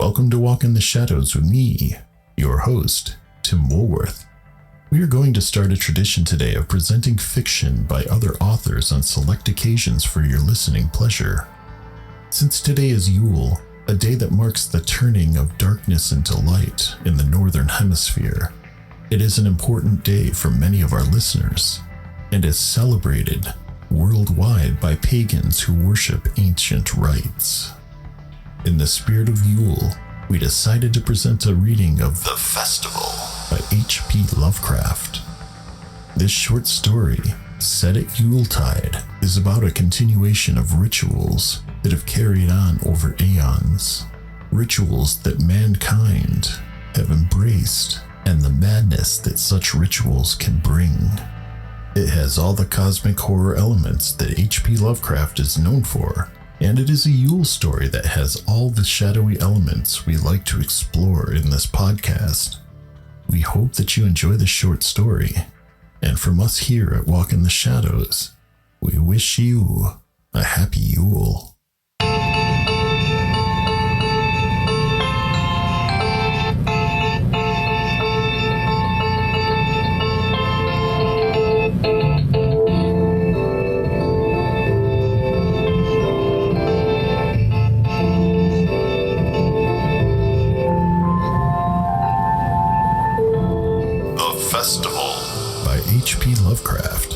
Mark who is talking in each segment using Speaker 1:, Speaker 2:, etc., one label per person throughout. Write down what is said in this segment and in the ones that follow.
Speaker 1: Welcome to Walk in the Shadows with me, your host, Tim Woolworth. We are going to start a tradition today of presenting fiction by other authors on select occasions for your listening pleasure. Since today is Yule, a day that marks the turning of darkness into light in the Northern Hemisphere, it is an important day for many of our listeners, and is celebrated worldwide by pagans who worship ancient rites. In the spirit of Yule, we decided to present a reading of The Festival by H.P. Lovecraft. This short story, set at Yuletide, is about a continuation of rituals that have carried on over aeons. Rituals that mankind have embraced, and the madness that such rituals can bring. It has all the cosmic horror elements that H.P. Lovecraft is known for, and it is a Yule story that has all the shadowy elements we like to explore in this podcast. We hope that you enjoy the short story, and from us here at Walk in the Shadows, we wish you a happy Yule. H.P. Lovecraft,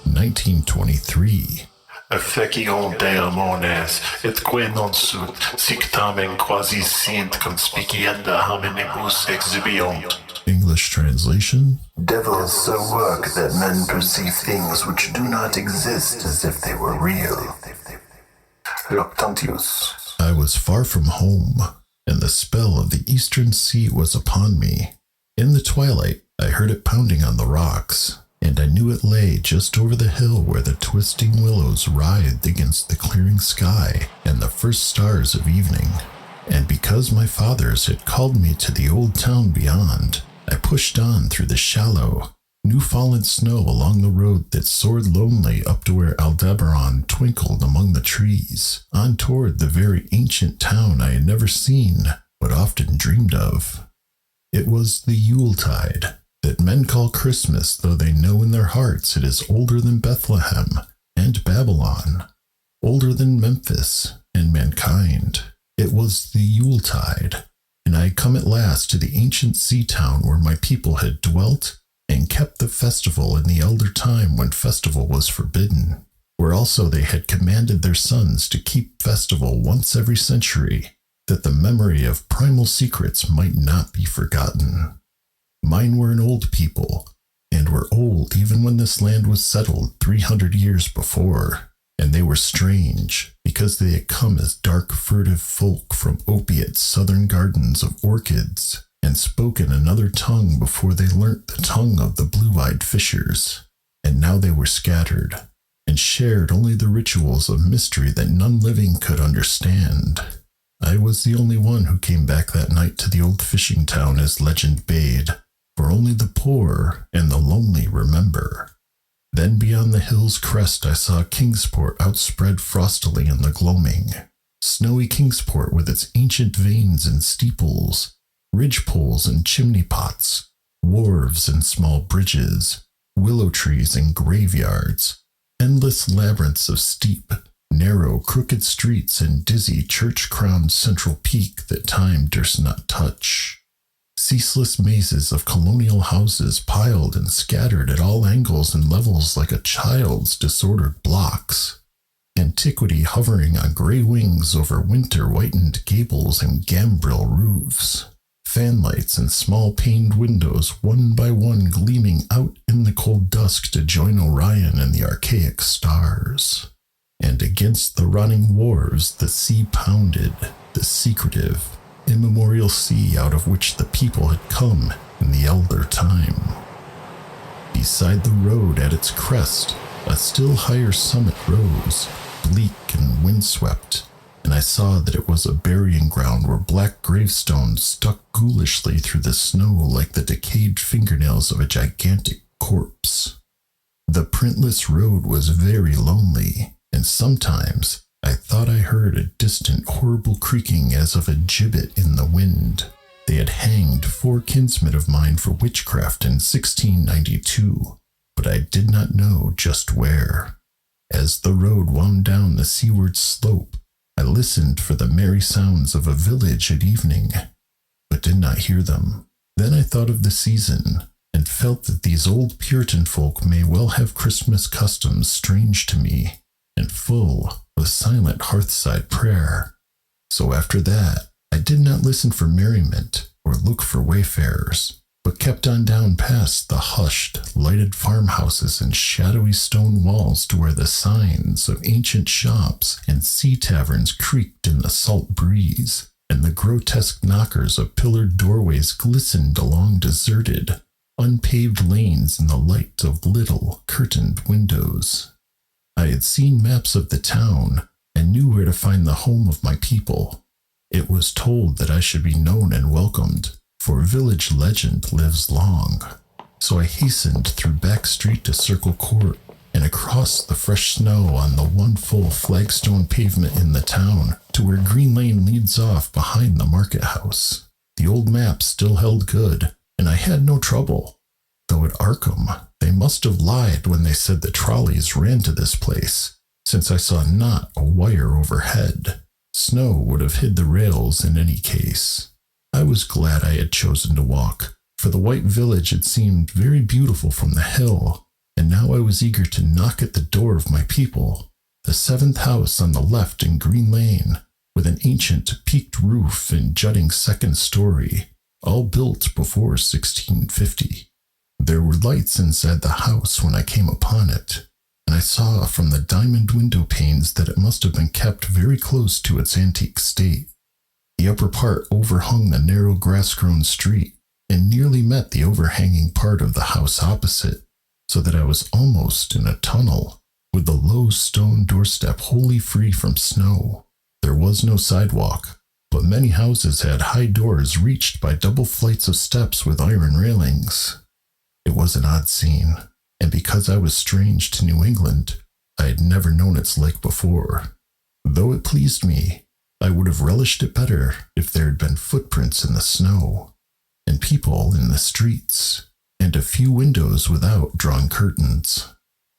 Speaker 1: 1923.
Speaker 2: Fecion daemones, et que non sunt, sic tamen quasi sint conspicienda hominibus exhibiunt.
Speaker 1: English translation:
Speaker 3: Devils so work that men perceive things which do not exist as if they were real. Loctantius.
Speaker 1: I was far from home, and the spell of the eastern sea was upon me. In the twilight, I heard it pounding on the rocks, and I knew it lay just over the hill where the twisting willows writhed against the clearing sky and the first stars of evening. And because my fathers had called me to the old town beyond, I pushed on through the shallow, new-fallen snow along the road that soared lonely up to where Aldebaran twinkled among the trees, on toward the very ancient town I had never seen, but often dreamed of. It was the Yuletide, that men call Christmas, though they know in their hearts it is older than Bethlehem and Babylon, older than Memphis and mankind. It was the Yuletide, and I had come at last to the ancient sea town where my people had dwelt and kept the festival in the elder time when festival was forbidden, where also they had commanded their sons to keep festival once every century, that the memory of primal secrets might not be forgotten. Mine were an old people, and were old even when this land was settled 300 years before, and they were strange, because they had come as dark furtive folk from opiate southern gardens of orchids, and spoken another tongue before they learnt the tongue of the blue-eyed fishers, and now they were scattered, and shared only the rituals of mystery that none living could understand. I was the only one who came back that night to the old fishing town as legend bade, for only the poor and the lonely remember. Then beyond the hill's crest I saw Kingsport outspread frostily in the gloaming. Snowy Kingsport with its ancient vanes and steeples, ridgepoles and chimney pots, wharves and small bridges, willow trees and graveyards, endless labyrinths of steep, narrow, crooked streets and dizzy church-crowned central peak that time durst not touch. Ceaseless mazes of colonial houses piled and scattered at all angles and levels like a child's disordered blocks. Antiquity hovering on gray wings over winter-whitened gables and gambrel roofs. Fanlights and small paned windows one by one gleaming out in the cold dusk to join Orion and the archaic stars. And against the rotting wharves the sea pounded, the secretive, immemorial sea out of which the people had come in the elder time. Beside the road at its crest, a still higher summit rose, bleak and windswept, and I saw that it was a burying ground where black gravestones stuck ghoulishly through the snow like the decayed fingernails of a gigantic corpse. The printless road was very lonely, and sometimes, I thought I heard a distant, horrible creaking as of a gibbet in the wind. They had hanged 4 kinsmen of mine for witchcraft in 1692, but I did not know just where. As the road wound down the seaward slope, I listened for the merry sounds of a village at evening, but did not hear them. Then I thought of the season, and felt that these old Puritan folk may well have Christmas customs strange to me, and full of silent hearthside prayer. So after that, I did not listen for merriment or look for wayfarers, but kept on down past the hushed, lighted farmhouses and shadowy stone walls to where the signs of ancient shops and sea taverns creaked in the salt breeze, and the grotesque knockers of pillared doorways glistened along deserted, unpaved lanes in the light of little curtained windows. I had seen maps of the town and knew where to find the home of my people. It was told that I should be known and welcomed, for village legend lives long. So I hastened through back street to Circle Court and across the fresh snow on the one full flagstone pavement in the town to where Green Lane leads off behind the market house. The old map still held good, and I had no trouble. Though at Arkham, they must have lied when they said the trolleys ran to this place, since I saw not a wire overhead. Snow would have hid the rails in any case. I was glad I had chosen to walk, for the white village had seemed very beautiful from the hill, and now I was eager to knock at the door of my people, the 7th house on the left in Green Lane, with an ancient peaked roof and jutting 2nd story, all built before 1650. There were lights inside the house when I came upon it, and I saw from the diamond window panes that it must have been kept very close to its antique state. The upper part overhung the narrow grass-grown street and nearly met the overhanging part of the house opposite, so that I was almost in a tunnel, with the low stone doorstep wholly free from snow. There was no sidewalk, but many houses had high doors reached by double flights of steps with iron railings. It was an odd scene, and because I was strange to New England, I had never known its like before. Though it pleased me, I would have relished it better if there had been footprints in the snow, and people in the streets, and a few windows without drawn curtains.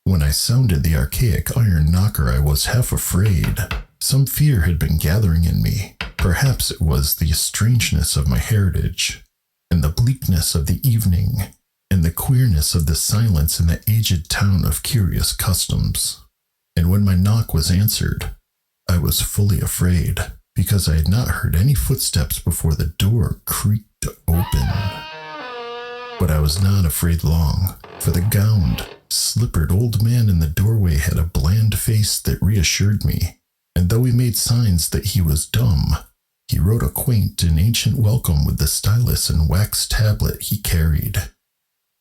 Speaker 1: When I sounded the archaic iron knocker, I was half afraid. Some fear had been gathering in me. Perhaps it was the strangeness of my heritage, and the bleakness of the evening, and the queerness of the silence in the aged town of curious customs. And when my knock was answered, I was fully afraid, because I had not heard any footsteps before the door creaked open. But I was not afraid long, for the gowned, slippered old man in the doorway had a bland face that reassured me, and though he made signs that he was dumb, he wrote a quaint and ancient welcome with the stylus and wax tablet he carried.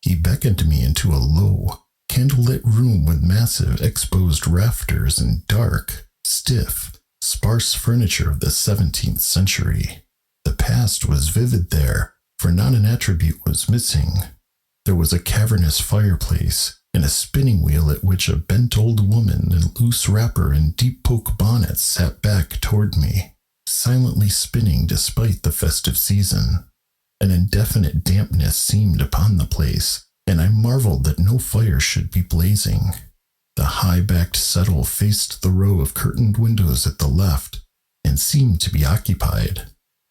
Speaker 1: He beckoned me into a low, candlelit room with massive exposed rafters and dark, stiff, sparse furniture of the 17th century. The past was vivid there, for not an attribute was missing. There was a cavernous fireplace, and a spinning wheel at which a bent old woman in loose wrapper and deep poke bonnet sat back toward me, silently spinning despite the festive season. An indefinite dampness seemed upon the place, and I marveled that no fire should be blazing. The high-backed settle faced the row of curtained windows at the left, and seemed to be occupied,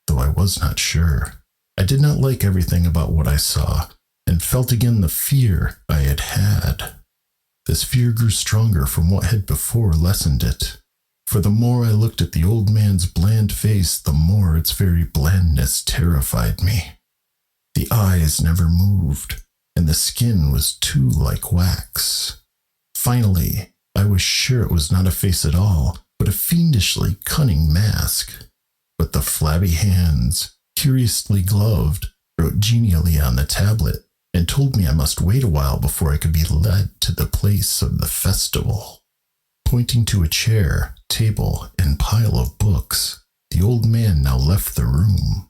Speaker 1: though I was not sure. I did not like everything about what I saw, and felt again the fear I had had. This fear grew stronger from what had before lessened it, for the more I looked at the old man's bland face, the more its very blandness terrified me. The eyes never moved, and the skin was too like wax. Finally, I was sure it was not a face at all, but a fiendishly cunning mask. But the flabby hands, curiously gloved, wrote genially on the tablet, and told me I must wait a while before I could be led to the place of the festival. Pointing to a chair, table, and pile of books, the old man now left the room.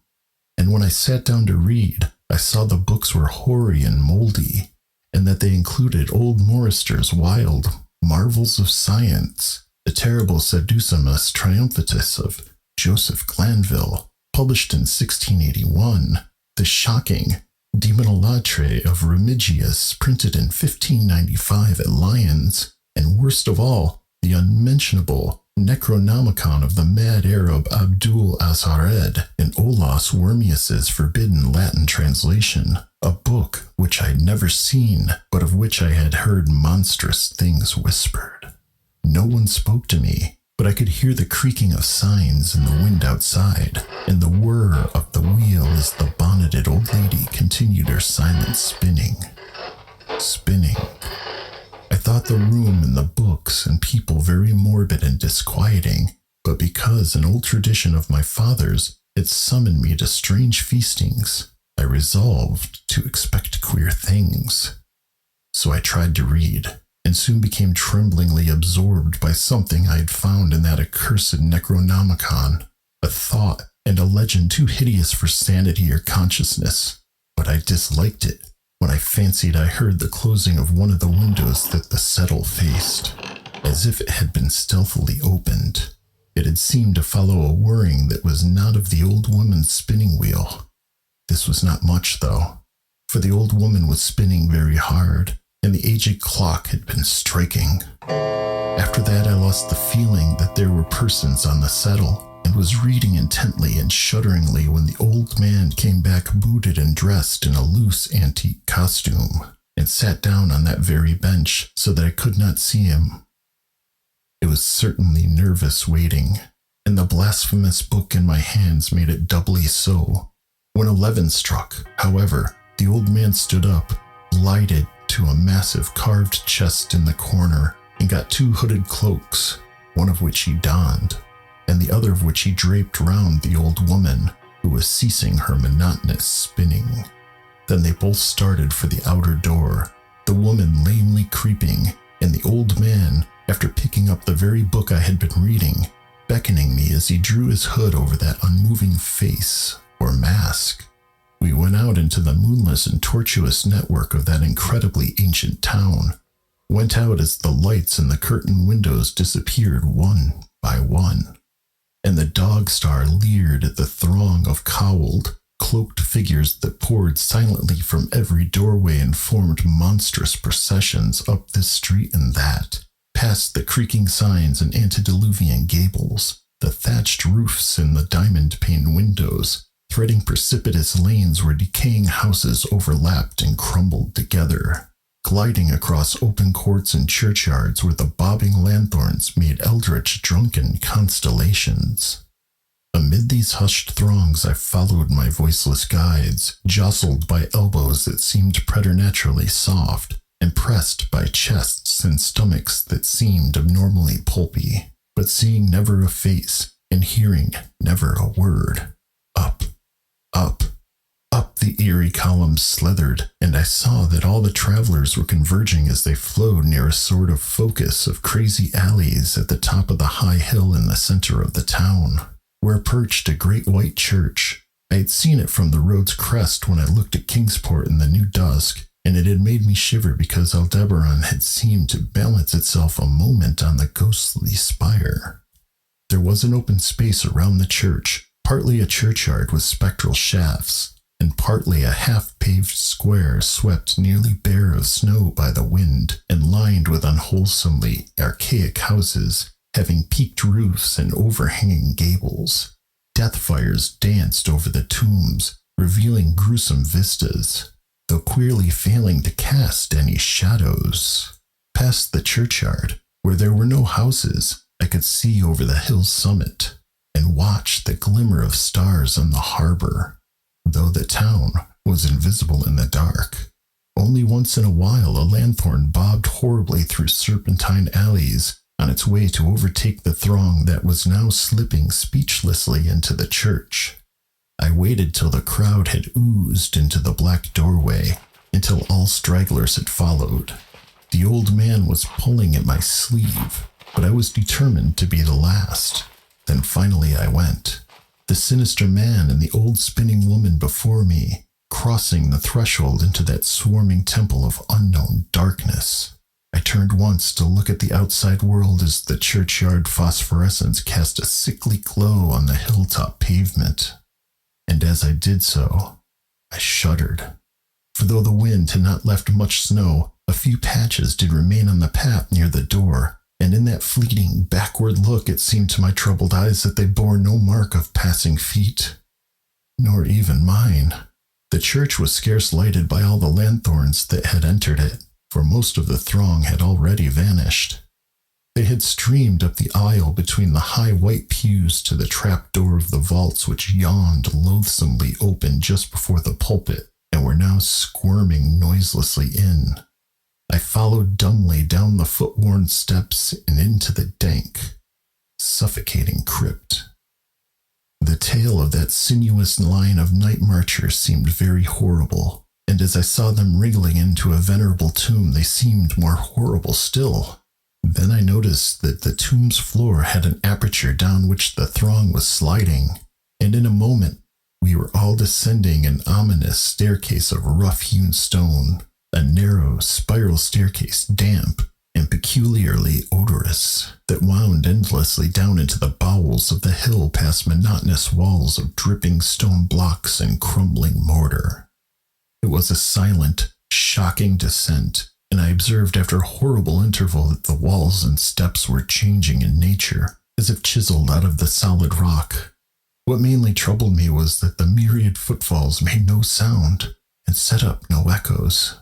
Speaker 1: And when I sat down to read, I saw the books were hoary and moldy, and that they included old Morrister's wild marvels of science, the terrible Seducimus Triumphatus of Joseph Glanville, published in 1681, the shocking Demonolatre of Remigius, printed in 1595 at Lyons, and worst of all, the unmentionable Necronomicon of the mad Arab Abdul Alhazred in Olaus Wormius's forbidden Latin translation, a book which I had never seen, but of which I had heard monstrous things whispered. No one spoke to me, but I could hear the creaking of signs in the wind outside, and the whir of the wheel as the bonneted old lady continued her silent spinning. Spinning. I thought the room and the books and people very morbid and disquieting, but because an old tradition of my father's had summoned me to strange feastings, I resolved to expect queer things. So I tried to read, and soon became tremblingly absorbed by something I had found in that accursed Necronomicon, a thought and a legend too hideous for sanity or consciousness, but I disliked it when I fancied I heard the closing of one of the windows that the settle faced, as if it had been stealthily opened. It had seemed to follow a whirring that was not of the old woman's spinning wheel. This was not much, though, for the old woman was spinning very hard, and the aged clock had been striking. After that I lost the feeling that there were persons on the settle, and was reading intently and shudderingly when the old man came back booted and dressed in a loose antique costume, and sat down on that very bench so that I could not see him. It was certainly nervous waiting, and the blasphemous book in my hands made it doubly so. When 11 struck, however, the old man stood up, lighted to a massive carved chest in the corner, and got 2 hooded cloaks, one of which he donned, and the other of which he draped round the old woman, who was ceasing her monotonous spinning. Then they both started for the outer door, the woman lamely creeping, and the old man, after picking up the very book I had been reading, beckoning me as he drew his hood over that unmoving face, or mask. We went out into the moonless and tortuous network of that incredibly ancient town, went out as the lights in the curtained windows disappeared one by one, and the dog star leered at the throng of cowled, cloaked figures that poured silently from every doorway and formed monstrous processions up this street and that, past the creaking signs and antediluvian gables, the thatched roofs and the diamond-paned windows, threading precipitous lanes where decaying houses overlapped and crumbled together, gliding across open courts and churchyards where the bobbing lanthorns made eldritch drunken constellations. Amid these hushed throngs I followed my voiceless guides, jostled by elbows that seemed preternaturally soft, and pressed by chests and stomachs that seemed abnormally pulpy, but seeing never a face and hearing never a word. Up, up, up the eerie columns slithered, and I saw that all the travelers were converging as they flowed near a sort of focus of crazy alleys at the top of the high hill in the center of the town, where perched a great white church. I had seen it from the road's crest when I looked at Kingsport in the new dusk, and it had made me shiver because Aldebaran had seemed to balance itself a moment on the ghostly spire. There was an open space around the church, partly a churchyard with spectral shafts, and partly a half-paved square swept nearly bare of snow by the wind and lined with unwholesomely archaic houses having peaked roofs and overhanging gables. Death fires danced over the tombs, revealing gruesome vistas, though queerly failing to cast any shadows. Past the churchyard, where there were no houses, I could see over the hill's summit and watch the glimmer of stars on the harbor, though the town was invisible in the dark. Only once in a while a lanthorn bobbed horribly through serpentine alleys on its way to overtake the throng that was now slipping speechlessly into the church. I waited till the crowd had oozed into the black doorway, until all stragglers had followed. The old man was pulling at my sleeve, but I was determined to be the last. Then finally I went, the sinister man and the old spinning woman before me, crossing the threshold into that swarming temple of unknown darkness. I turned once to look at the outside world as the churchyard phosphorescence cast a sickly glow on the hilltop pavement. And as I did so, I shuddered. For though the wind had not left much snow, a few patches did remain on the path near the door, and in that fleeting backward look it seemed to my troubled eyes that they bore no mark of passing feet, nor even mine. The church was scarce lighted by all the lanthorns that had entered it, for most of the throng had already vanished. They had streamed up the aisle between the high white pews to the trap door of the vaults which yawned loathsomely open just before the pulpit, and were now squirming noiselessly in. I followed dumbly down the foot-worn steps and into the dank, suffocating crypt. The tale of that sinuous line of night marchers seemed very horrible, and as I saw them wriggling into a venerable tomb, they seemed more horrible still. Then I noticed that the tomb's floor had an aperture down which the throng was sliding, and in a moment we were all descending an ominous staircase of rough-hewn stone, a narrow spiral staircase, damp and peculiarly odorous, that wound endlessly down into the bowels of the hill past monotonous walls of dripping stone blocks and crumbling mortar. It was a silent, shocking descent, and I observed after a horrible interval that the walls and steps were changing in nature, as if chiseled out of the solid rock. What mainly troubled me was that the myriad footfalls made no sound and set up no echoes.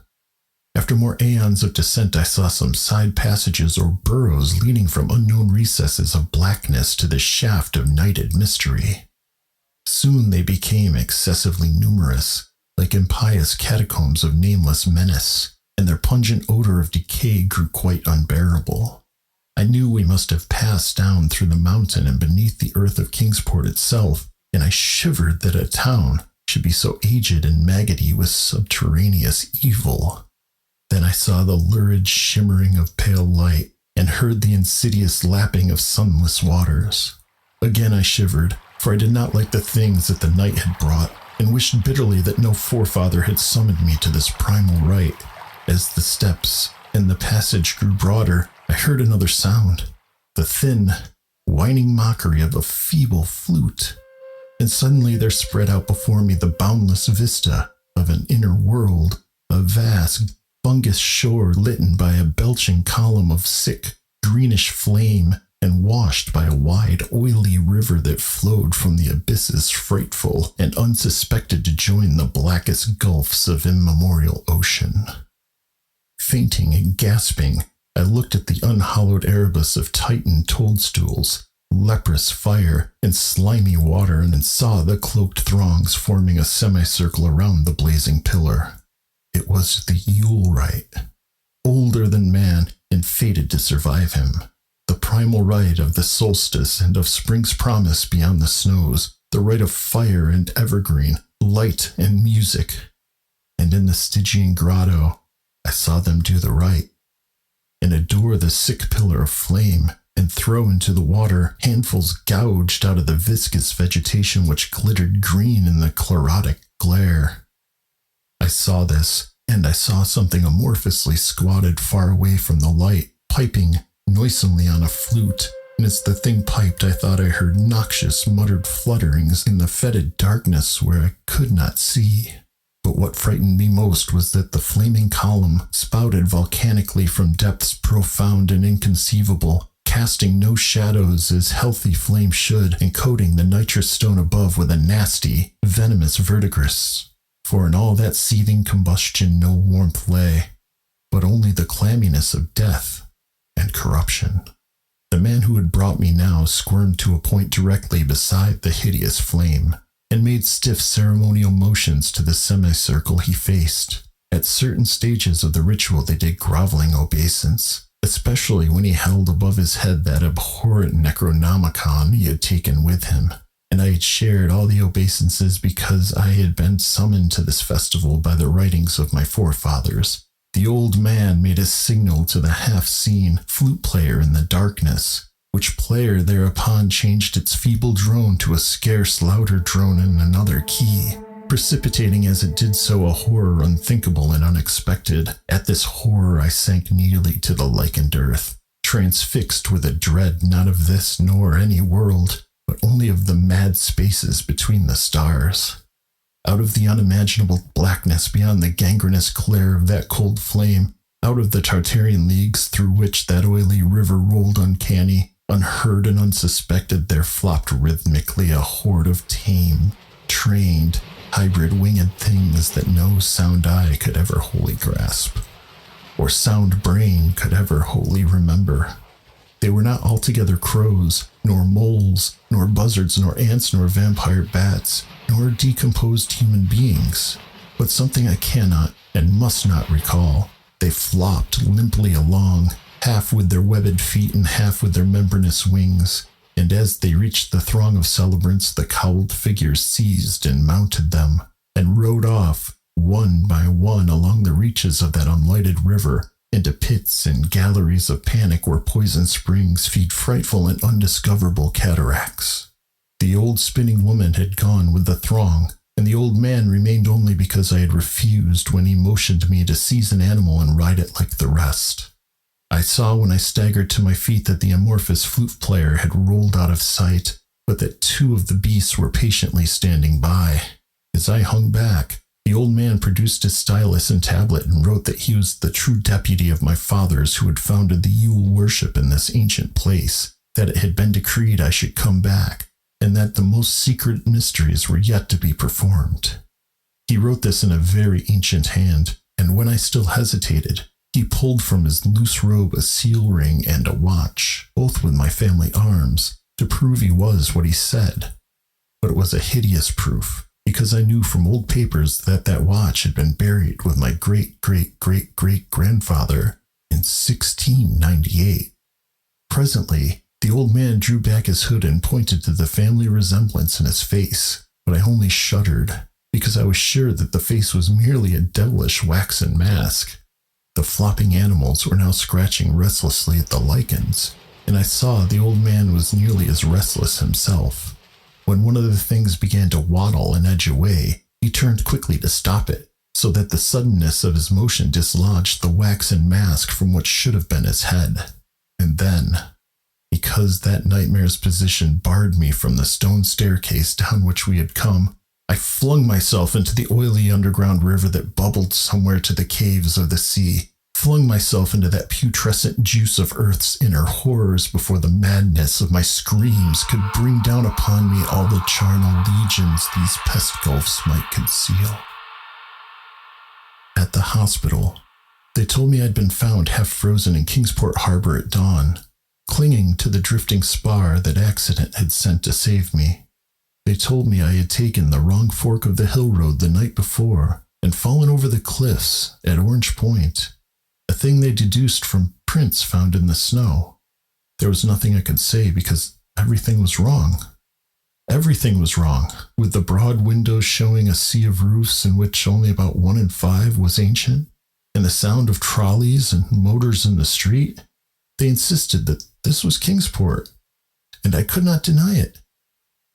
Speaker 1: After more aeons of descent, I saw some side passages or burrows leading from unknown recesses of blackness to the shaft of nighted mystery. Soon they became excessively numerous, like impious catacombs of nameless menace, and their pungent odor of decay grew quite unbearable. I knew we must have passed down through the mountain and beneath the earth of Kingsport itself, and I shivered that a town should be so aged and maggoty with subterraneous evil. Then I saw the lurid shimmering of pale light, and heard the insidious lapping of sunless waters. Again I shivered, for I did not like the things that the night had brought, and wished bitterly that no forefather had summoned me to this primal rite. As the steps and the passage grew broader, I heard another sound, the thin, whining mockery of a feeble flute, and suddenly there spread out before me the boundless vista of an inner world, a vast, fungus shore lit by a belching column of sick, greenish flame, and washed by a wide, oily river that flowed from the abysses frightful and unsuspected to join the blackest gulfs of immemorial ocean. Fainting and gasping, I looked at the unhallowed Erebus of Titan toadstools, leprous fire, and slimy water, and saw the cloaked throngs forming a semicircle around the blazing pillar. It was the Yule rite, older than man and fated to survive him. The primal rite of the solstice and of spring's promise beyond the snows, the rite of fire and evergreen, light and music. And in the Stygian grotto, I saw them do the rite, and adore the sick pillar of flame, and throw into the water handfuls gouged out of the viscous vegetation which glittered green in the chlorotic glare. I saw this, and I saw something amorphously squatted far away from the light, piping noisomely on a flute, and as the thing piped I thought I heard noxious muttered flutterings in the fetid darkness where I could not see. But what frightened me most was that the flaming column spouted volcanically from depths profound and inconceivable, casting no shadows as healthy flame should, and coating the nitrous stone above with a nasty, venomous verdigris. For in all that seething combustion no warmth lay, but only the clamminess of death and corruption. The man who had brought me now squirmed to a point directly beside the hideous flame, and made stiff ceremonial motions to the semicircle he faced. At certain stages of the ritual they did groveling obeisance, especially when he held above his head that abhorrent Necronomicon he had taken with him. And I had shared all the obeisances because I had been summoned to this festival by the writings of my forefathers. The old man made a signal to the half-seen flute player in the darkness, which player thereupon changed its feeble drone to a scarce louder drone in another key, precipitating as it did so a horror unthinkable and unexpected. At this horror I sank nearly to the lichened earth, transfixed with a dread not of this nor any world, but only of the mad spaces between the stars. Out of the unimaginable blackness beyond the gangrenous glare of that cold flame, out of the Tartarian leagues through which that oily river rolled uncanny, unheard and unsuspected, there flopped rhythmically a horde of tame, trained, hybrid winged things that no sound eye could ever wholly grasp, or sound brain could ever wholly remember. They were not altogether crows, nor moles, nor buzzards, nor ants, nor vampire bats, nor decomposed human beings, but something I cannot and must not recall. They flopped limply along, half with their webbed feet and half with their membranous wings, and as they reached the throng of celebrants, the cowled figures seized and mounted them, and rode off, one by one, along the reaches of that unlighted river, into pits and galleries of panic where poison springs feed frightful and undiscoverable cataracts. The old spinning woman had gone with the throng, and the old man remained only because I had refused when he motioned me to seize an animal and ride it like the rest. I saw when I staggered to my feet that the amorphous flute player had rolled out of sight, but that two of the beasts were patiently standing by. As I hung back, the old man produced his stylus and tablet and wrote that he was the true deputy of my fathers who had founded the Yule worship in this ancient place, that it had been decreed I should come back, and that the most secret mysteries were yet to be performed. He wrote this in a very ancient hand, and when I still hesitated, he pulled from his loose robe a seal ring and a watch, both with my family arms, to prove he was what he said. But it was a hideous proof, because I knew from old papers that that watch had been buried with my great-great-great-great-grandfather in 1698. Presently, the old man drew back his hood and pointed to the family resemblance in his face, but I only shuddered, because I was sure that the face was merely a devilish waxen mask. The flopping animals were now scratching restlessly at the lichens, and I saw the old man was nearly as restless himself. When one of the things began to waddle and edge away, he turned quickly to stop it, so that the suddenness of his motion dislodged the waxen mask from what should have been his head. And then, because that nightmare's position barred me from the stone staircase down which we had come, I flung myself into the oily underground river that bubbled somewhere to the caves of the sea, flung myself into that putrescent juice of earth's inner horrors before the madness of my screams could bring down upon me all the charnel legions these pest gulfs might conceal. At the hospital, they told me I'd been found half frozen in Kingsport Harbor at dawn, clinging to the drifting spar that accident had sent to save me. They told me I had taken the wrong fork of the hill road the night before and fallen over the cliffs at Orange Point, a thing they deduced from prints found in the snow. There was nothing I could say because everything was wrong. Everything was wrong, with the broad windows showing a sea of roofs in which only about 1 in 5 was ancient, and the sound of trolleys and motors in the street. They insisted that this was Kingsport, and I could not deny it.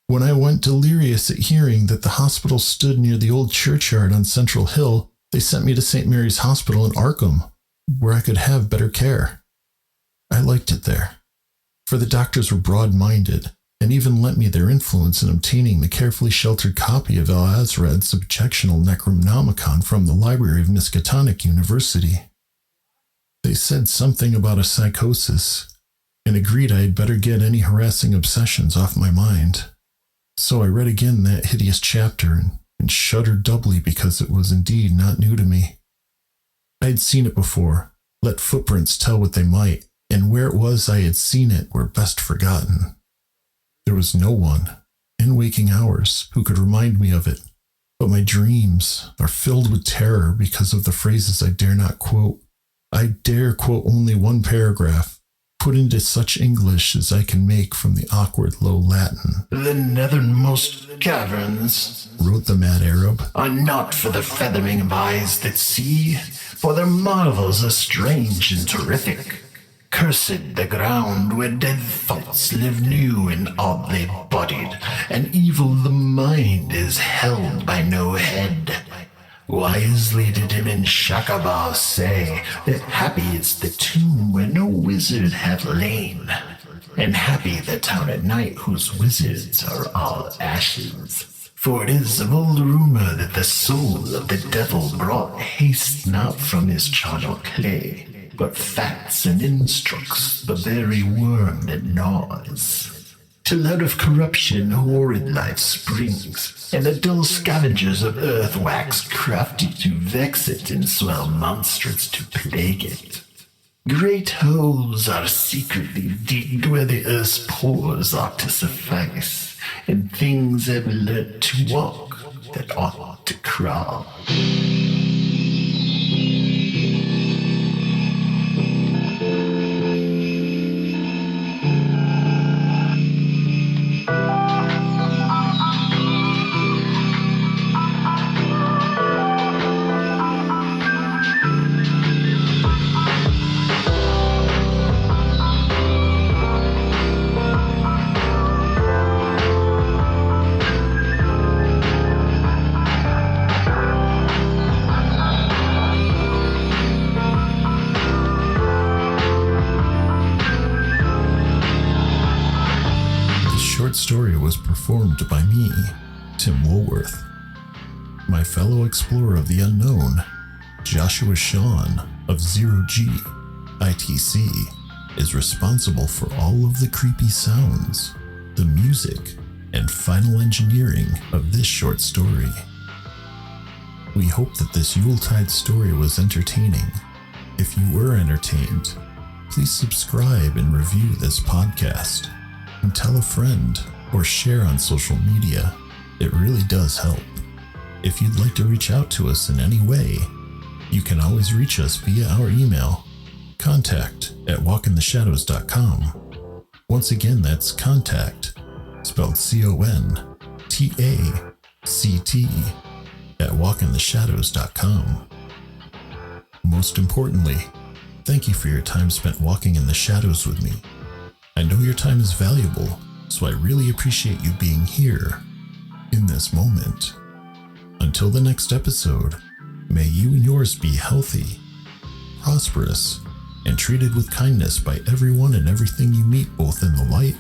Speaker 1: When I went delirious at hearing that the hospital stood near the old churchyard on Central Hill, they sent me to St. Mary's Hospital in Arkham, where I could have better care. I liked it there, for the doctors were broad-minded, and even lent me their influence in obtaining the carefully sheltered copy of Alhazred's objectionable Necronomicon from the library of Miskatonic University. They said something about a psychosis, and agreed I had better get any harassing obsessions off my mind. So I read again that hideous chapter and shuddered doubly because it was indeed not new to me. I had seen it before, let footprints tell what they might, and where it was I had seen it were best forgotten. There was no one, in waking hours, who could remind me of it, but my dreams are filled with terror because of the phrases I dare not quote. I dare quote only one paragraph, put into such English as I can make from the awkward low Latin.
Speaker 3: The nethermost caverns,
Speaker 1: wrote the mad Arab,
Speaker 3: are not for the feathering of eyes that see, for their marvels are strange and terrific. Cursed the ground where dead thoughts live new and oddly bodied, and evil the mind is held by no head. Wisely did him in Shakabar say that happy is the tomb where no wizard hath lain, and happy the town at night whose wizards are all ashes. For it is of old rumor that the soul of the devil brought haste not from his charnel clay, but fats and instructs the very worm that gnaws. Till out of corruption horrid life springs, and the dull scavengers of earth wax crafty to vex it and swell monstrous to plague it. Great holes are secretly digged where the earth's pores ought to suffice, and things have learnt to walk that ought to crawl.
Speaker 1: Story was performed by me, Tim Woolworth. My fellow explorer of the unknown, Joshua Sean of Zero G ITC, is responsible for all of the creepy sounds, the music, and final engineering of this short story. We hope that this Yuletide story was entertaining. If you were entertained, please subscribe and review this podcast, and tell a friend or share on social media. It really does help. If you'd like to reach out to us in any way, you can always reach us via our email, contact@walkintheshadows.com. Once again, that's contact, spelled CONTACT, @walkintheshadows.com. Most importantly, thank you for your time spent walking in the shadows with me. I know your time is valuable, so I really appreciate you being here, in this moment. Until the next episode, may you and yours be healthy, prosperous, and treated with kindness by everyone and everything you meet, both in the light